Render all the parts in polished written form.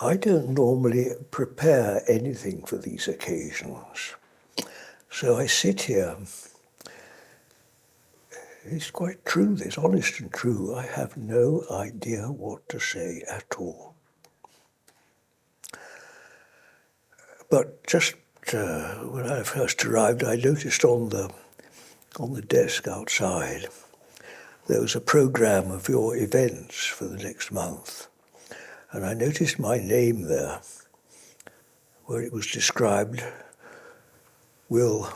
I don't normally prepare anything for these occasions. So I sit here. It's quite true, this, honest and true. I have no idea what to say at all. But just when I first arrived, I noticed on the desk outside there was a program of your events for the next month. And I noticed my name there, where it was described, will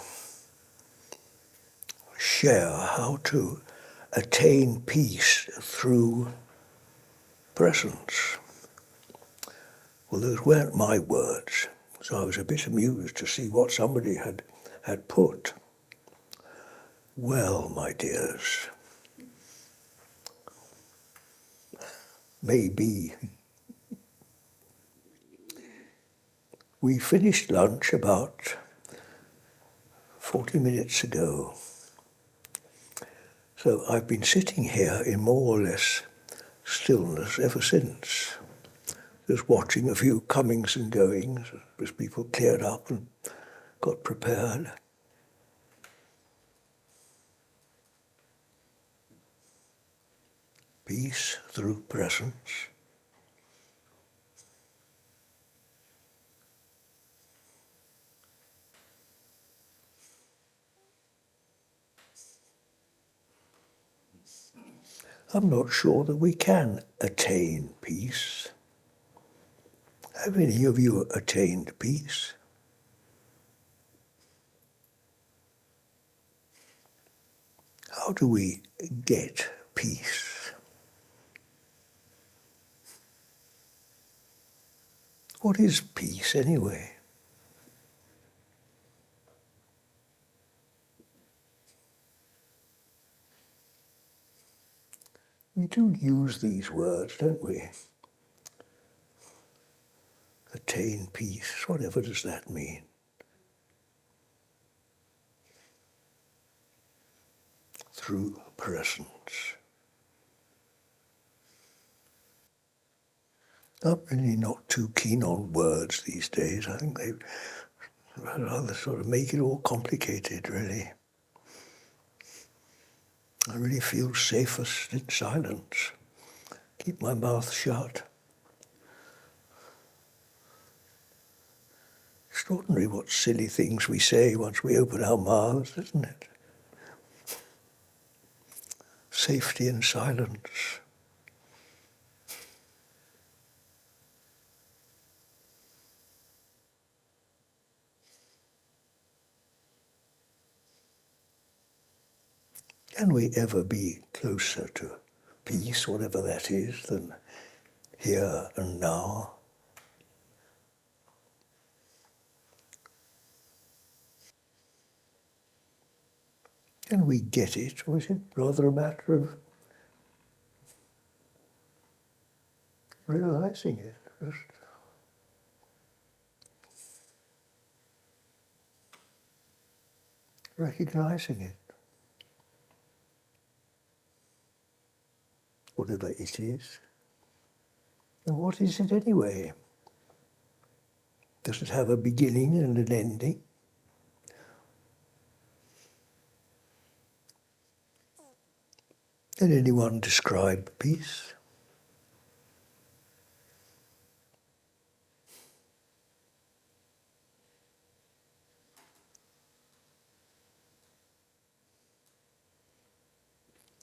share how to attain peace through presence. Well, those weren't my words, so I was a bit amused to see what somebody had put. Well, my dears, maybe. We finished lunch about 40 minutes ago. So I've been sitting here in more or less stillness ever since. Just watching a few comings and goings as people cleared up and got prepared. Peace through presence. I'm not sure that we can attain peace. Have any of you attained peace? How do we get peace? What is peace anyway? We do use these words, don't we? Attain peace, whatever does that mean? Through presence. I'm really not too keen on words these days. I think they rather sort of make it all complicated, really. I really feel safest in silence. Keep my mouth shut. Extraordinary what silly things we say once we open our mouths, isn't it? Safety in silence. Can we ever be closer to peace, whatever that is, than here and now? Can we get it, or is it rather a matter of realizing it? Just recognizing it. Whatever it is. And what is it anyway? Does it have a beginning and an ending? Can anyone describe peace?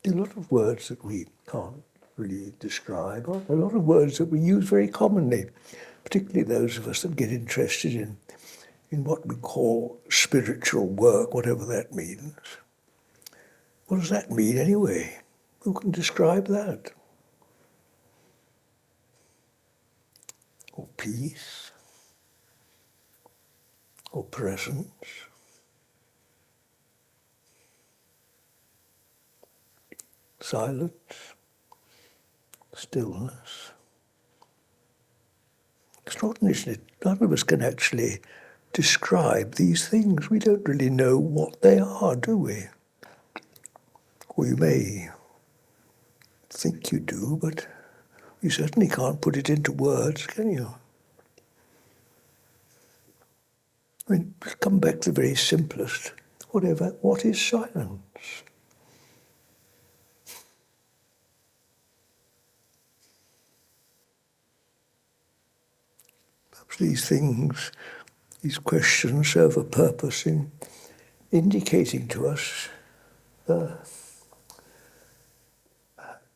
A lot of words that we can't really describe, a lot of words that we use very commonly, particularly those of us that get interested in what we call spiritual work, whatever that means. What does that mean anyway? Who can describe that? Or peace? Or presence? Silence? Stillness? Extraordinary, isn't it? None of us can actually describe these things. We don't really know what they are, do we? Or you may think you do, but you certainly can't put it into words, can you? I mean, come back to the very simplest. What is silence? Perhaps these things, these questions serve a purpose in indicating to us the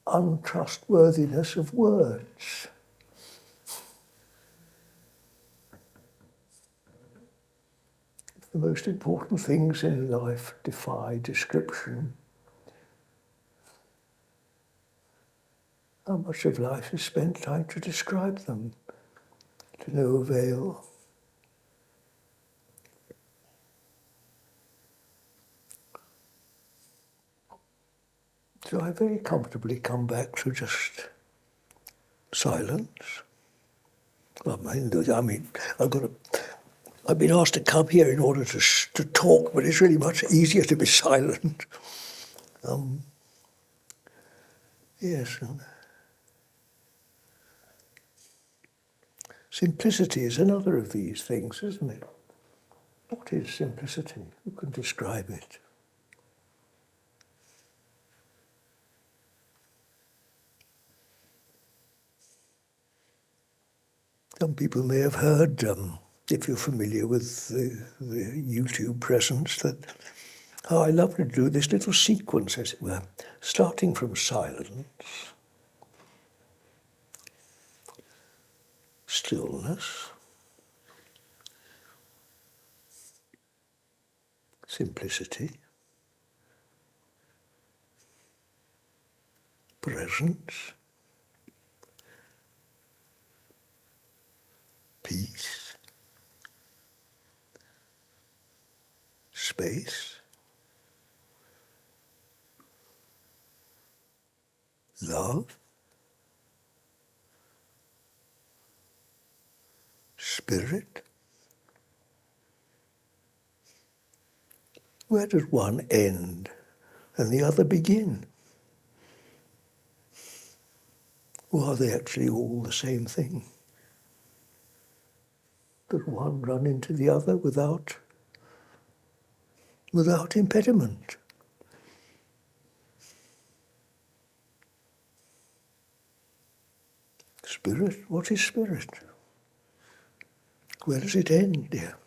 untrustworthiness of words. The most important things in life defy description. How much of life is spent trying to describe them, to no avail. So I very comfortably come back to just silence. I mean, I've been asked to come here in order to talk, but it's really much easier to be silent. Yes. Simplicity is another of these things, isn't it? What is simplicity? Who can describe it? Some people may have heard, if you're familiar with the YouTube presence, that how I love to do this little sequence, as it were, starting from silence, stillness, simplicity, presence, peace, space, love, spirit. Where does one end and the other begin? Or are they actually all the same thing? Does one run into the other without impediment? Spirit? What is spirit? Where does it end, dear?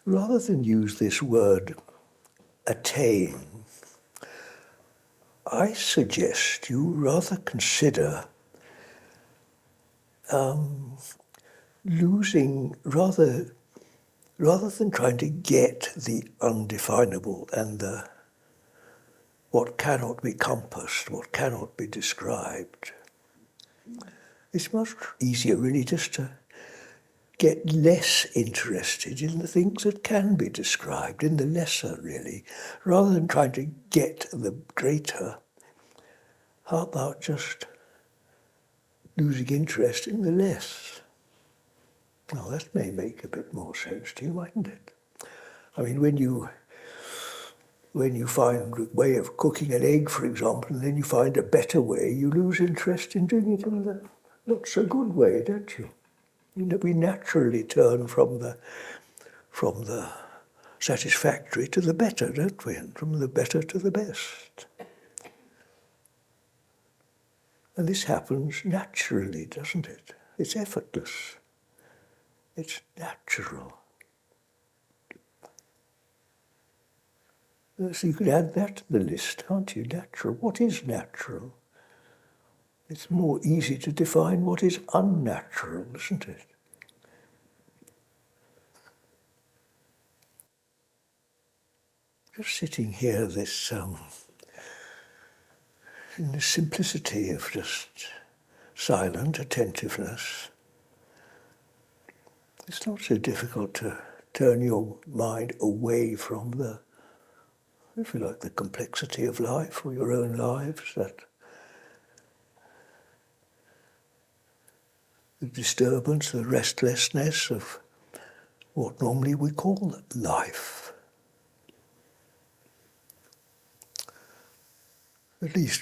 Rather than use this word attain, I suggest you rather consider losing, rather than trying to get the undefinable and the what cannot be compassed, what cannot be described. It's much easier really just to get less interested in the things that can be described, in the lesser really, rather than trying to get the greater. How about just losing interest in the less? Now that may make a bit more sense to you, mightn't it? I mean, when you find a way of cooking an egg, for example, and then you find a better way, you lose interest in doing it in the not so good way, don't you? You know, we naturally turn from the satisfactory to the better, don't we? And from the better to the best. And this happens naturally, doesn't it? It's effortless. It's natural. So you could add that to the list, can't you? Natural. What is natural? It's more easy to define what is unnatural, isn't it? Just sitting here, in the simplicity of just silent attentiveness, it's not so difficult to turn your mind away from the, if you like, the complexity of life or your own lives, that the disturbance, the restlessness of what normally we call life. At least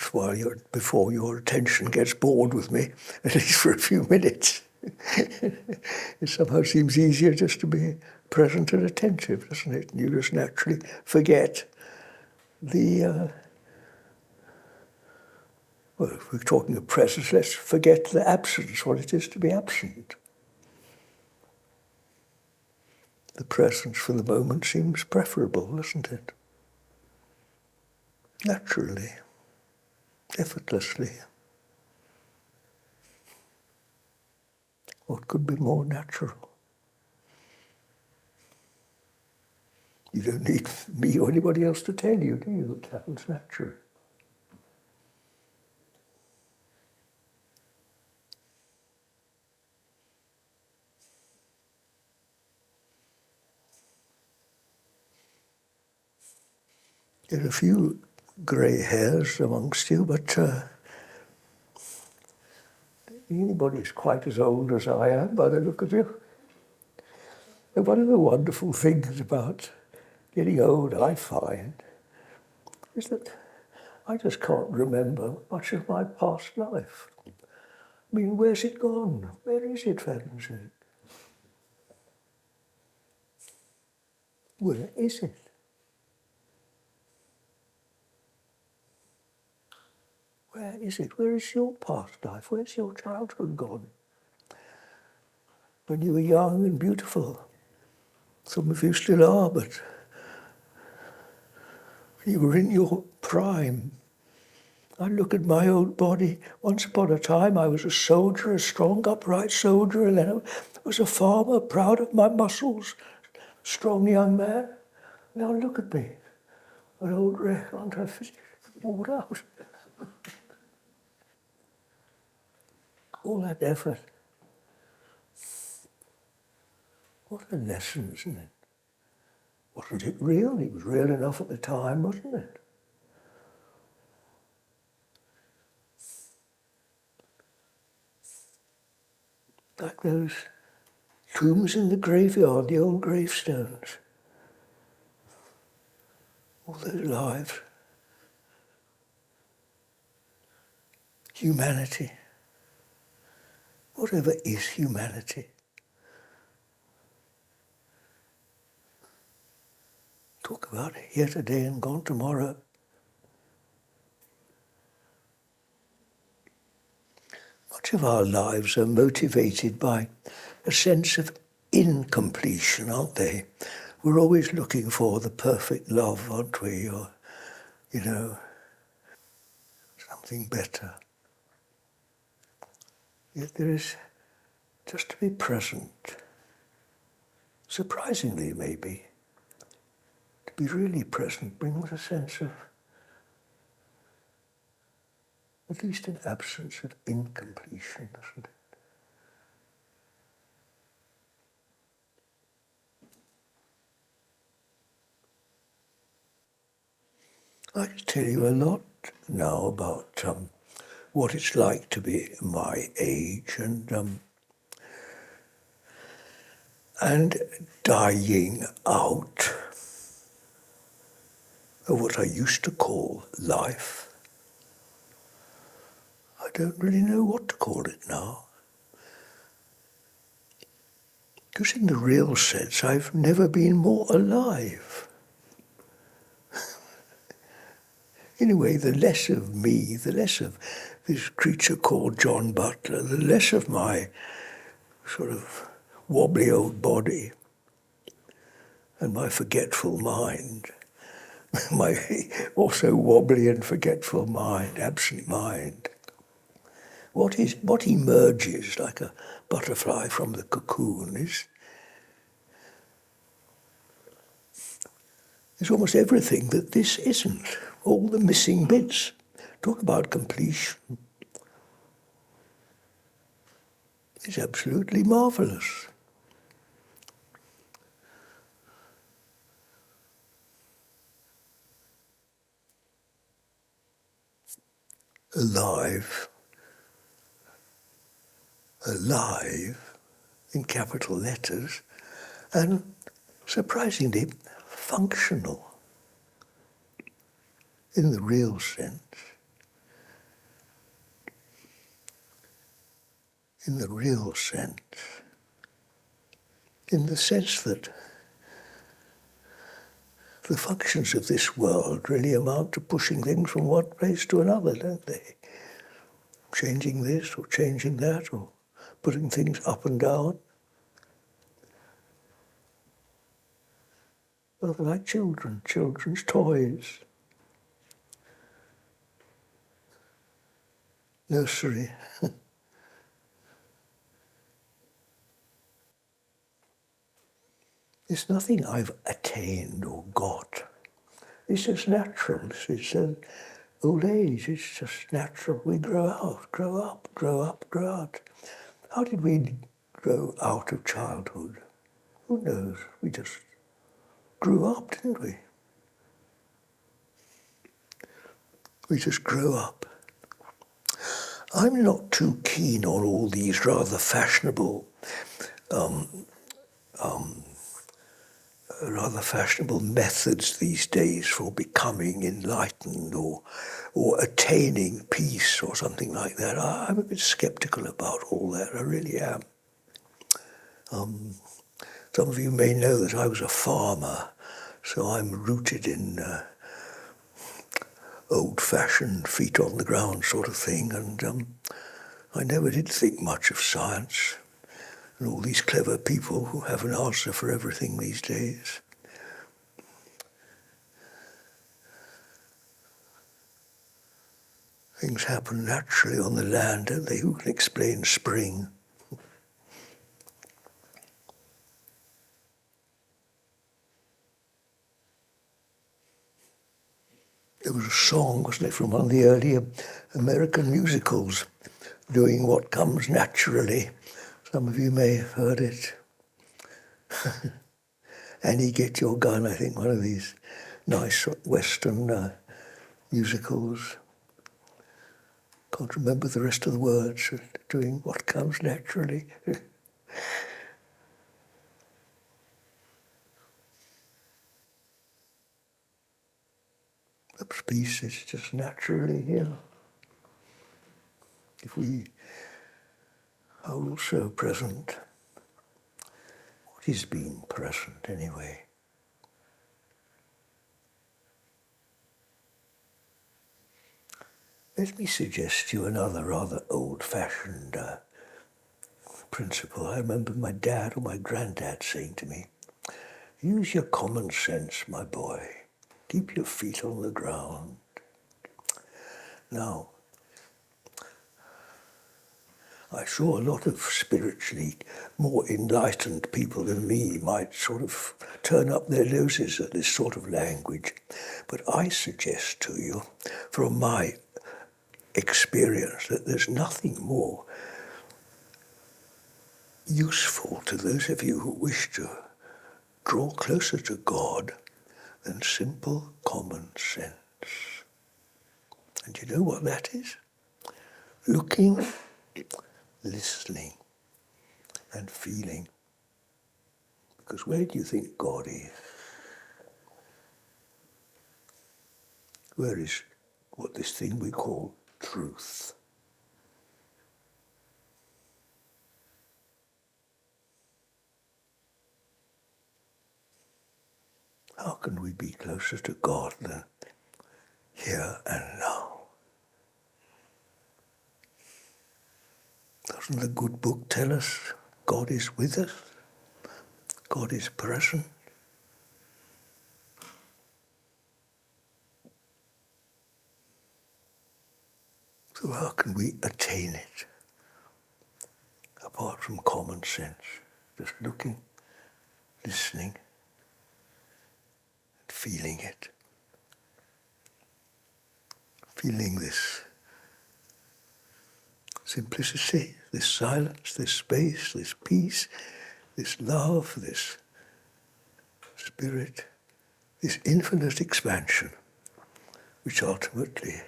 before your attention gets bored with me, at least for a few minutes. It somehow seems easier just to be present and attentive, doesn't it? You just naturally forget well, if we're talking of presence, let's forget the absence, what it is to be absent. The presence for the moment seems preferable, doesn't it? Naturally, effortlessly. What could be more natural? You don't need me or anybody else to tell you, do you? It happens naturally. There are a few grey hairs amongst you, but anybody's quite as old as I am by the look of you. And one of the wonderful things about getting old, I find, is that I just can't remember much of my past life. I mean, where's it gone? Where is it, for heaven's sake? Where is it? Where is it? Where is your past life? Where's your childhood gone? When you were young and beautiful. Some of you still are, but you were in your prime. I look at my old body. Once upon a time I was a soldier, a strong, upright soldier, and then I was a farmer, proud of my muscles, strong young man. Now look at me, an old wreck, aren't I finished? Worn out. All that effort. What a lesson, isn't it? Wasn't it real? It was real enough at the time, wasn't it? Like those tombs in the graveyard, the old gravestones. All those lives. Humanity. Whatever is humanity. Talk about it here today and gone tomorrow. Much of our lives are motivated by a sense of incompletion, aren't they? We're always looking for the perfect love, aren't we? Or, something better. Yet there is just to be present. Surprisingly, maybe, to be really present brings a sense of at least an absence of incompletion, doesn't it? I can tell you a lot now about what it's like to be my age and dying out of what I used to call life. I don't really know what to call it now. Because in the real sense, I've never been more alive. In a way, the less of me, the less of this creature called John Butler, the less of my sort of wobbly old body and my forgetful mind, my also wobbly and forgetful mind, absent mind. What emerges like a butterfly from the cocoon is almost everything that this isn't. All the missing bits. Talk about completion. It's absolutely marvelous. Alive in capital letters, and surprisingly functional in the real sense. in the real sense, in the sense that the functions of this world really amount to pushing things from one place to another, don't they? Changing this or changing that, or putting things up and down. Well, they're like children, children's toys. Nursery. It's nothing I've attained or got. It's just natural. It's old age. It's just natural. We grow out, grow up, grow up, grow out. How did we grow out of childhood? Who knows? We just grew up, didn't we? We just grew up. I'm not too keen on all these rather fashionable methods these days for becoming enlightened or attaining peace or something like that. I'm a bit skeptical about all that, I really am. Some of you may know that I was a farmer, so I'm rooted in old-fashioned, feet on the ground sort of thing, and I never did think much of science and all these clever people who have an answer for everything these days. Things happen naturally on the land, don't they? Who can explain spring? There was a song, wasn't it, from one of the earlier American musicals, doing what comes naturally. Some of you may have heard it. Annie, Get Your Gun, I think, one of these nice Western musicals. Can't remember the rest of the words. Doing what comes naturally. Perhaps peace is just naturally here. If we are also present, what is being present anyway? Let me suggest to you another rather old-fashioned principle. I remember my dad or my granddad saying to me, use your common sense, my boy. Keep your feet on the ground. Now, I'm sure a lot of spiritually more enlightened people than me might sort of turn up their noses at this sort of language. But I suggest to you, from my experience, that there's nothing more useful to those of you who wish to draw closer to God than simple common sense. And you know what that is? Looking, listening, and feeling. Because where do you think God is? Where is what this thing we call truth? How can we be closer to God than here and now? Doesn't the good book tell us God is with us? God is present? So how can we attain it apart from common sense? Just looking, listening, and feeling it. Feeling this simplicity, this silence, this space, this peace, this love, this spirit, this infinite expansion, which ultimately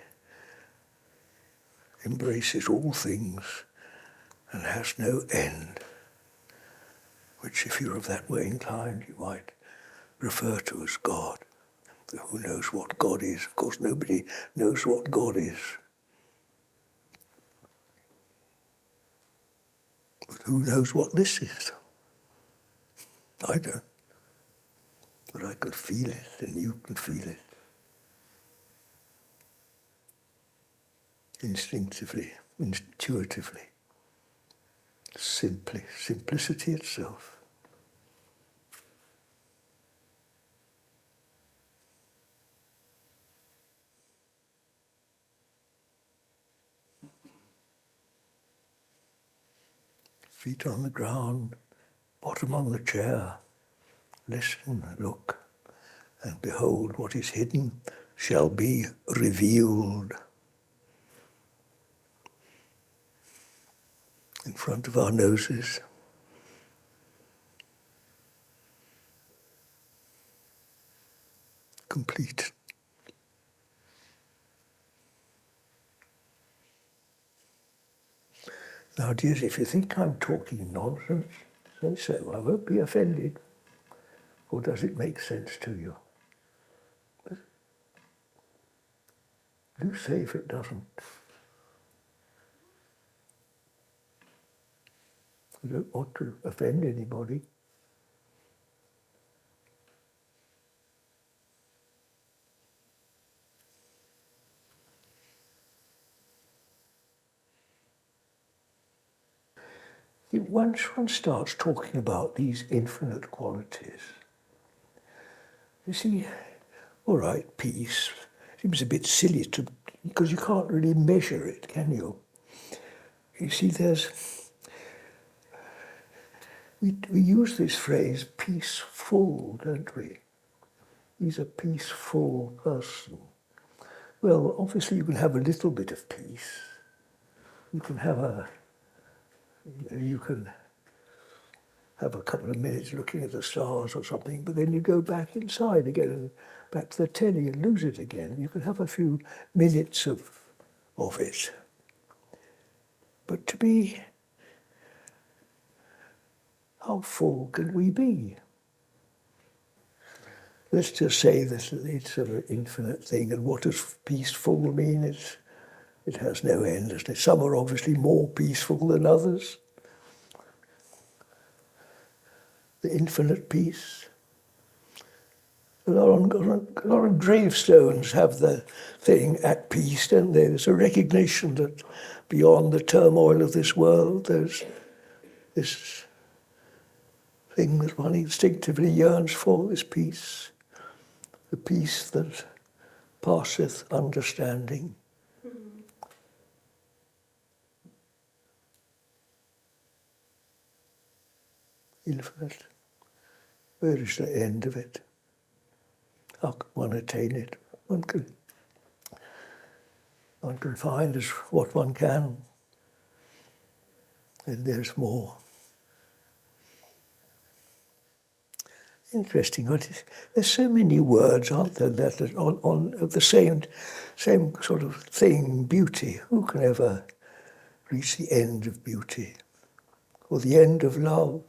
embraces all things and has no end, which, if you're of that way inclined, you might refer to as God. Who knows what God is? Of course, nobody knows what God is. But who knows what this is? I don't. But I could feel it, and you can feel it. Instinctively, intuitively. Simply, simplicity itself. Feet on the ground, bottom on the chair. Listen, look, and behold, what is hidden shall be revealed. In front of our noses. Complete. Now, dears, if you think I'm talking nonsense, say so. I won't be offended. Or does it make sense to you? Do say if it doesn't. I don't want to offend anybody. Once one starts talking about these infinite qualities, you see, all right, peace seems a bit silly because you can't really measure it, can you? You see, we use this phrase peaceful, don't we? He's a peaceful person. Well, obviously you can have a little bit of peace. You can have a couple of minutes looking at the stars or something, but then you go back inside again and back to the telly and lose it again. You can have a few minutes of it. But to be, how full can we be? Let's just say that it's an infinite thing, and what does peaceful mean? It has no end, doesn't it? Some are obviously more peaceful than others. The infinite peace. A lot of gravestones have the thing at peace, don't they? There's a recognition that beyond the turmoil of this world, there's this thing that one instinctively yearns for, this peace. The peace that passeth understanding. Infinite. Where is the end of it? How can one attain it? One can find as what one can. And there's more. Interesting. There's so many words, aren't there, that are on the same sort of thing, beauty. Who can ever reach the end of beauty? Or the end of love?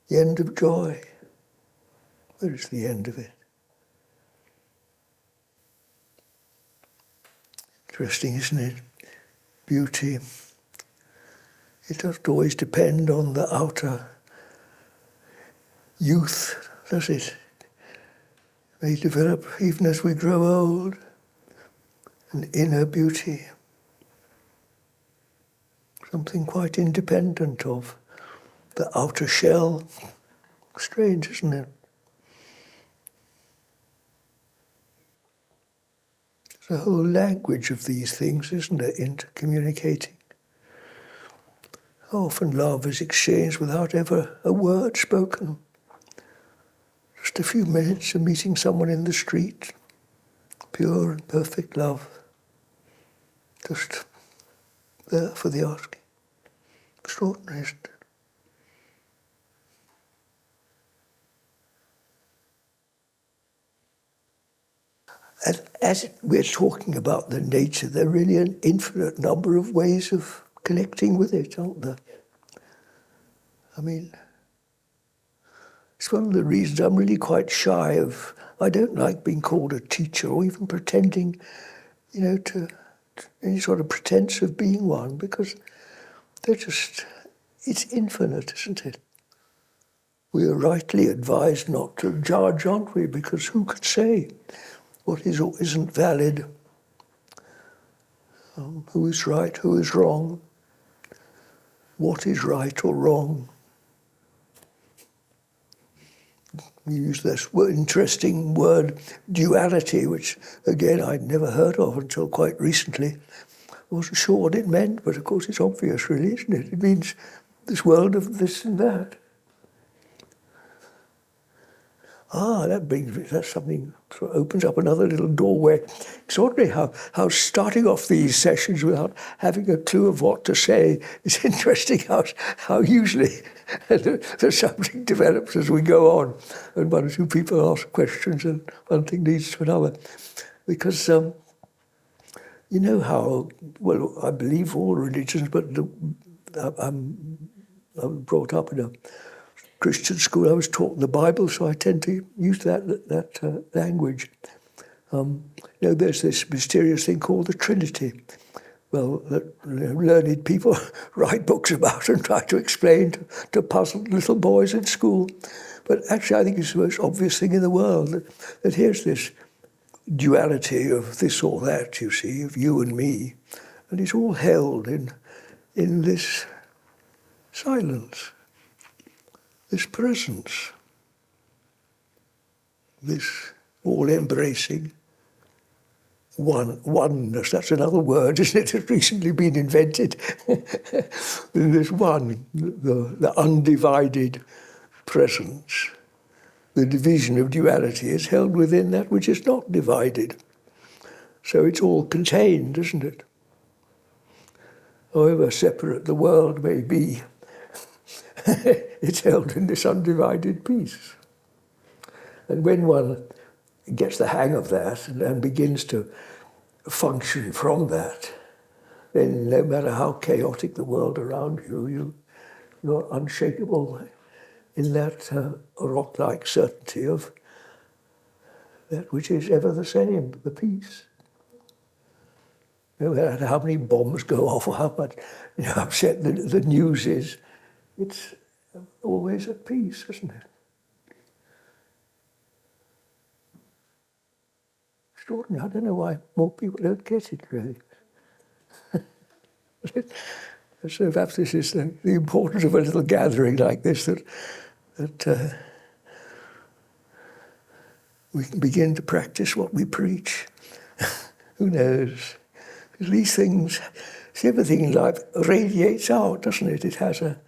The end of joy? Where is the end of it? Interesting, isn't it? Beauty. It doesn't always depend on the outer youth, does it? It may develop even as we grow old, an inner beauty. Something quite independent of the outer shell. Strange, isn't it? There's a whole language of these things, isn't it, intercommunicating. How often love is exchanged without ever a word spoken. Just a few minutes of meeting someone in the street, pure and perfect love, just there for the asking. Extraordinary, isn't it? And as we're talking about the nature, there are really an infinite number of ways of connecting with it, aren't there? I mean, it's one of the reasons I'm really quite shy of, I don't like being called a teacher or even pretending, to any sort of pretense of being one, because it's infinite, isn't it? We are rightly advised not to judge, aren't we? Because who could say what is or isn't valid? Who is right, who is wrong? What is right or wrong? We use this interesting word, duality, which, again, I'd never heard of until quite recently. I wasn't sure what it meant, but of course it's obvious, really, isn't it? It means this world of this and that. That's something sort of opens up another little doorway. Extraordinary how starting off these sessions without having a clue of what to say is interesting how usually the subject develops as we go on, and one or two people ask questions and one thing leads to another. Because you know how, well, I believe all religions, but I'm brought up in a Christian school. I was taught the Bible, so I tend to use that language. There's this mysterious thing called the Trinity. Well, learned people write books about and try to explain to puzzled little boys in school. But actually, I think it's the most obvious thing in the world that here's this duality of this or that, you see, of you and me, and it's all held in this silence. This presence, this all-embracing oneness. That's another word, isn't it? It's recently been invented. This one, the undivided presence. The division of duality is held within that which is not divided. So it's all contained, isn't it? However separate the world may be, it's held in this undivided peace. And when one gets the hang of that and begins to function from that, then no matter how chaotic the world around you, you're unshakable in that rock-like certainty of that which is ever the same, the peace. No matter how many bombs go off or how much upset the news is, it's always at peace, isn't it? Extraordinary. I don't know why more people don't get it, really. So perhaps this is the importance of a little gathering like this, that we can begin to practice what we preach. Who knows? Because these things, see, everything in life radiates out, doesn't it? It has a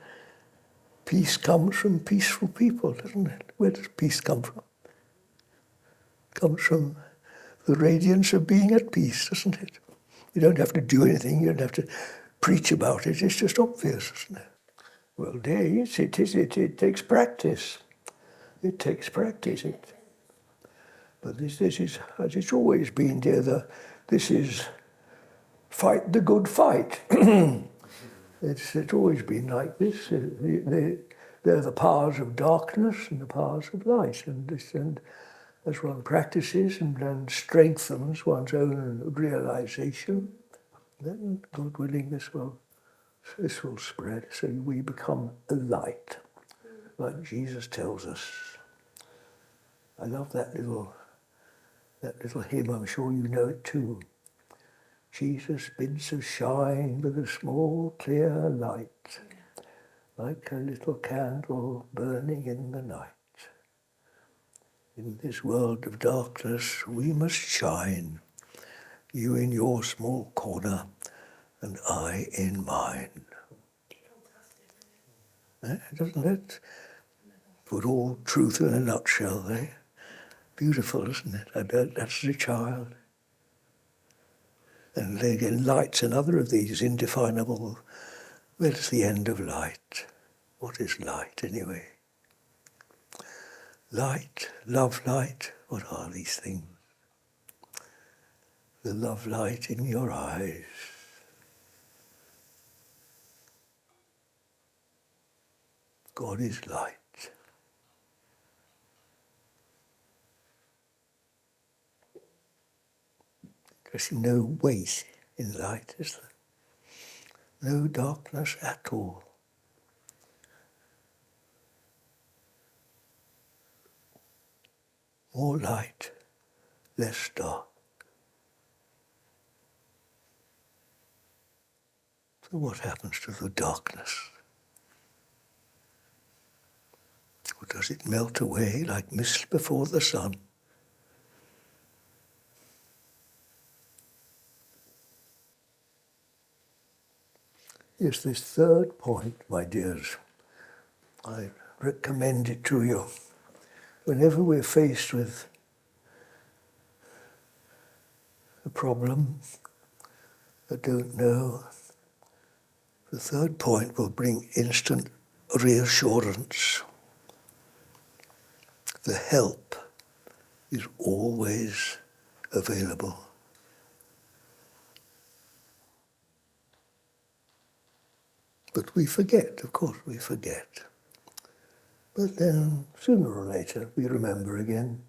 peace comes from peaceful people, doesn't it? Where does peace come from? It comes from the radiance of being at peace, doesn't it? You don't have to do anything, you don't have to preach about it, it's just obvious, isn't it? Well, yes, it is. It takes practice. It takes practice. But this is, as it's always been, dear, this is fight the good fight. It's always been like this. They're the powers of darkness and the powers of light. And as one practices and strengthens one's own realization, then, God willing, this will spread. So we become a light, like Jesus tells us. I love that little hymn. I'm sure you know it too. Jesus bids us shine with a small, clear light, like a little candle burning in the night. In this world of darkness, we must shine. You in your small corner, and I in mine. Doesn't it put all truth in a nutshell, eh? Beautiful, isn't it? I bet that's the child. And then again, light's another of these indefinable. Where's the end of light? What is light, anyway? Light, love light, what are these things? The love light in your eyes. God is light. There's no weight in light, is there? no darkness at all. More light, less dark. So what happens to the darkness? Or does it melt away like mist before the sun? Yes, this third point, my dears, I recommend it to you. Whenever we're faced with a problem, I don't know, the third point will bring instant reassurance. The help is always available. But we forget, of course we forget. But then, sooner or later, we remember again.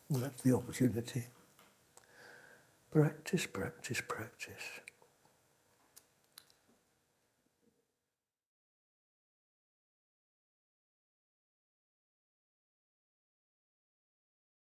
And that's the opportunity. Practice, practice, practice.